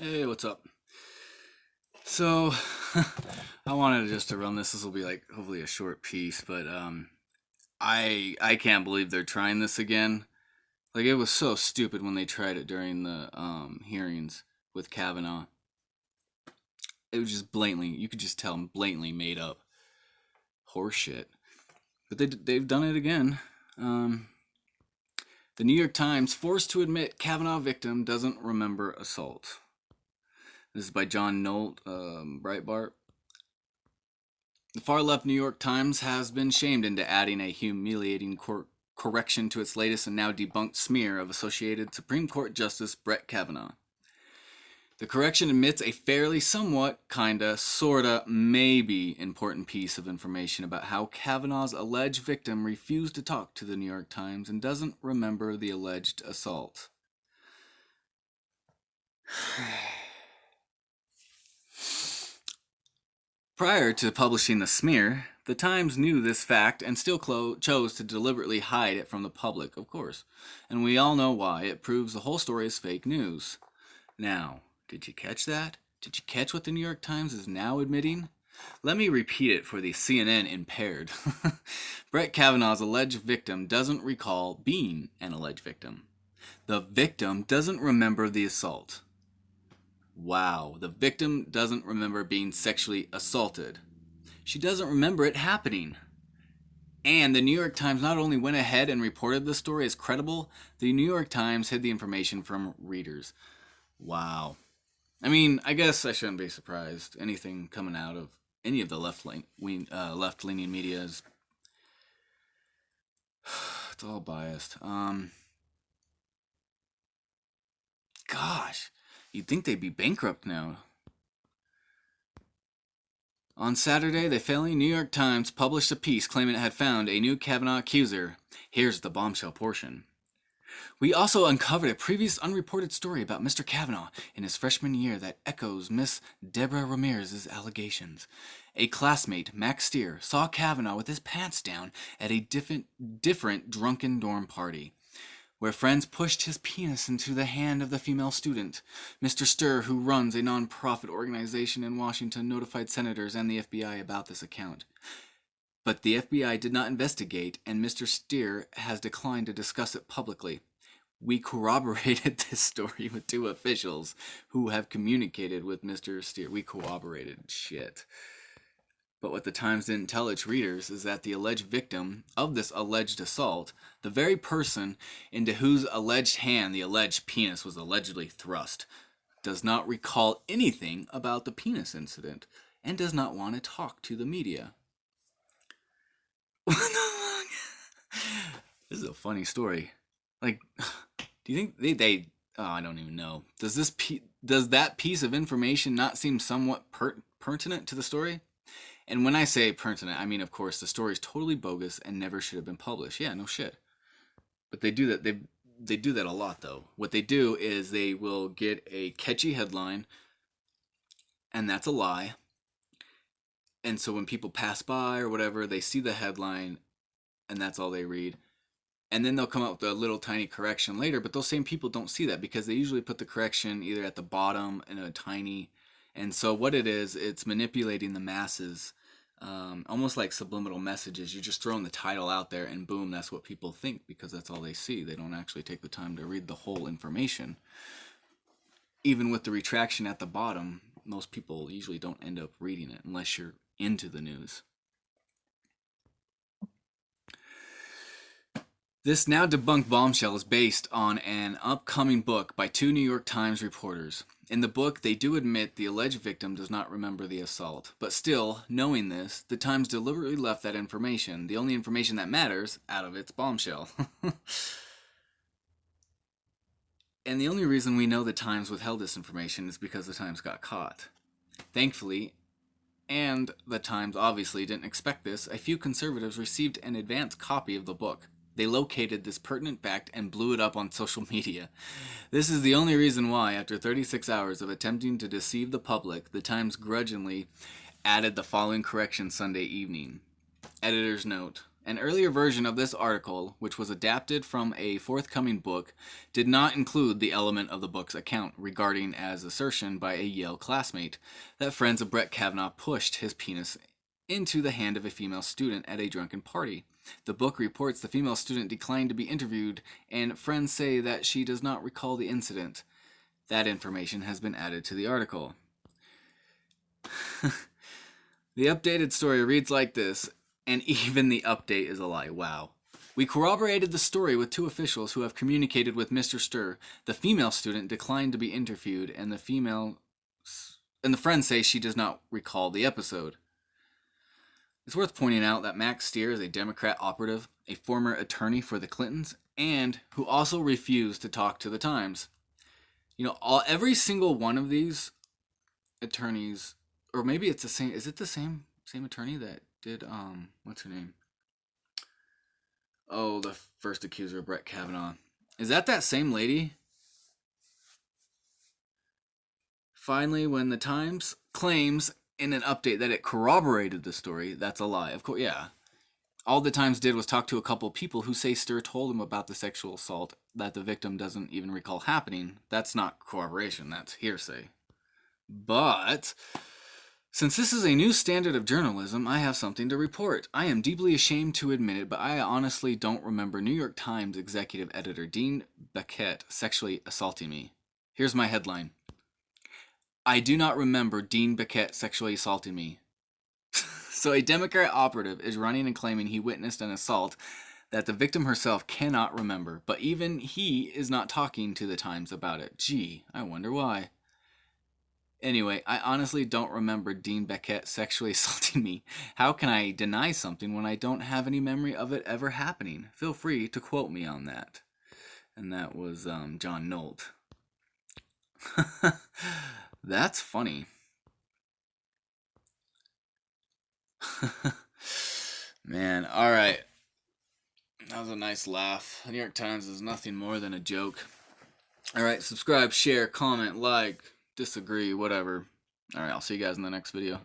Hey, what's up? So, I wanted just to run this. This will be like hopefully a short piece, but I can't believe they're trying this again. Like it was so stupid when they tried it during the hearings with Kavanaugh. It was just blatantly, you could just tell, blatantly made up horseshit. But they've done it again. Um, the New York Times forced to admit Kavanaugh victim doesn't remember assault. This is by John Nolt, Breitbart. The far left New York Times has been shamed into adding a humiliating correction to its latest and now debunked smear of Associated Supreme Court Justice Brett Kavanaugh. The correction admits a fairly, somewhat, kinda, sorta, maybe important piece of information about how Kavanaugh's alleged victim refused to talk to the New York Times and doesn't remember the alleged assault. Prior to publishing the smear, the Times knew this fact and still chose to deliberately hide it from the public, of course. And we all know why. It proves the whole story is fake news. Now, did you catch that? Did you catch what the New York Times is now admitting? Let me repeat it for the CNN impaired. Brett Kavanaugh's alleged victim doesn't recall being an alleged victim. The victim doesn't remember the assault. Wow, the victim doesn't remember being sexually assaulted. She doesn't remember it happening. And the New York Times not only went ahead and reported the story as credible, the New York Times hid the information from readers. Wow. I mean, I guess I shouldn't be surprised. Anything coming out of any of the left-leaning media is it's all biased. Gosh, you'd think they'd be bankrupt now. On Saturday, the failing New York Times published a piece claiming it had found a new Kavanaugh accuser. Here's the bombshell portion. We also uncovered a previous unreported story about Mr. Kavanaugh in his freshman year that echoes Miss Deborah Ramirez's allegations. A classmate, Max Steer, saw Kavanaugh with his pants down at a different drunken dorm party, where friends pushed his penis into the hand of the female student. Mr. Steer, who runs a non-profit organization in Washington, notified senators and the FBI about this account. But the FBI did not investigate, and Mr. Steer has declined to discuss it publicly. We corroborated this story with two officials who have communicated with Mr. Steer. We corroborated shit. But what the Times didn't tell its readers is that the alleged victim of this alleged assault, the very person into whose alleged hand the alleged penis was allegedly thrust, does not recall anything about the penis incident and does not want to talk to the media. What the fuck? This is a funny story. Like, do you think they oh, I don't even know. Does that piece of information not seem somewhat pertinent to the story? And when I say pertinent, I mean, of course, the story is totally bogus and never should have been published. Yeah, no shit. But they do that. They do that a lot, though. What they do is they will get a catchy headline, and that's a lie. And so when people pass by or whatever, they see the headline, and that's all they read. And then they'll come up with a little tiny correction later, but those same people don't see that because they usually put the correction either at the bottom in a tiny. And so what it is, it's manipulating the masses, almost like subliminal messages. You just throwing the title out there, and boom, that's what people think because that's all they see. They don't actually take the time to read the whole information. Even with the retraction at the bottom, most people usually don't end up reading it unless you're into the news. This now debunked bombshell is based on an upcoming book by two New York Times reporters. In the book, they do admit the alleged victim does not remember the assault. But still, knowing this, the Times deliberately left that information, the only information that matters, out of its bombshell. And the only reason we know the Times withheld this information is because the Times got caught. Thankfully, and the Times obviously didn't expect this, a few conservatives received an advance copy of the book. They located this pertinent fact and blew it up on social media. This is the only reason why, after 36 hours of attempting to deceive the public, the Times grudgingly added the following correction Sunday evening. Editor's note. An earlier version of this article, which was adapted from a forthcoming book, did not include the element of the book's account regarding as assertion by a Yale classmate that friends of Brett Kavanaugh pushed his penis into the hand of a female student at a drunken party. The book reports the female student declined to be interviewed, and friends say that she does not recall the incident. That information has been added to the article. The updated story reads like this, and even the update is a lie. Wow. We corroborated the story with 2 officials who have communicated with Mr. Sturr. The female student declined to be interviewed, and the friends say she does not recall the episode. It's worth pointing out that Max Stier is a Democrat operative, a former attorney for the Clintons, and who also refused to talk to the Times. You know, every single one of these attorneys, or maybe it's the same. Is it the same attorney that did what's her name? Oh, the first accuser, Brett Kavanaugh. Is that same lady? Finally, when the Times claims in an update that it corroborated the story, that's a lie. Of course, yeah. All the Times did was talk to a couple people who say Sturr told him about the sexual assault that the victim doesn't even recall happening. That's not corroboration, that's hearsay. But since this is a new standard of journalism, I have something to report. I am deeply ashamed to admit it, but I honestly don't remember New York Times executive editor Dean Baquet sexually assaulting me. Here's my headline. I do not remember Dean Baquet sexually assaulting me. So a Democrat operative is running and claiming he witnessed an assault that the victim herself cannot remember, but even he is not talking to the Times about it. Gee, I wonder why. Anyway, I honestly don't remember Dean Baquet sexually assaulting me. How can I deny something when I don't have any memory of it ever happening? Feel free to quote me on that. And that was John Nolt. That's funny. Man, alright. That was a nice laugh. The New York Times is nothing more than a joke. Alright, subscribe, share, comment, like, disagree, whatever. Alright, I'll see you guys in the next video.